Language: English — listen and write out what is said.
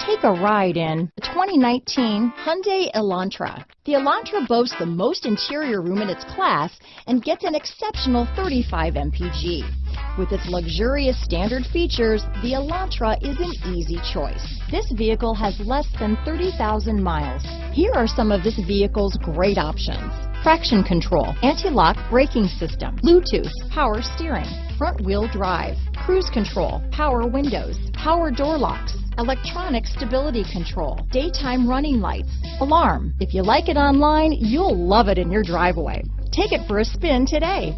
Take a ride in the 2019 Hyundai Elantra. The Elantra boasts the most interior room in its class and gets an exceptional 35 mpg. With its luxurious standard features, the Elantra is an easy choice. This vehicle has less than 30,000 miles. Here are some of this vehicle's great options: traction control, anti-lock braking system, Bluetooth, power steering, front wheel drive, cruise control, power windows, power door locks, electronic stability control, daytime running lights, alarm. If you like it online, you'll love it in your driveway. Take it for a spin today.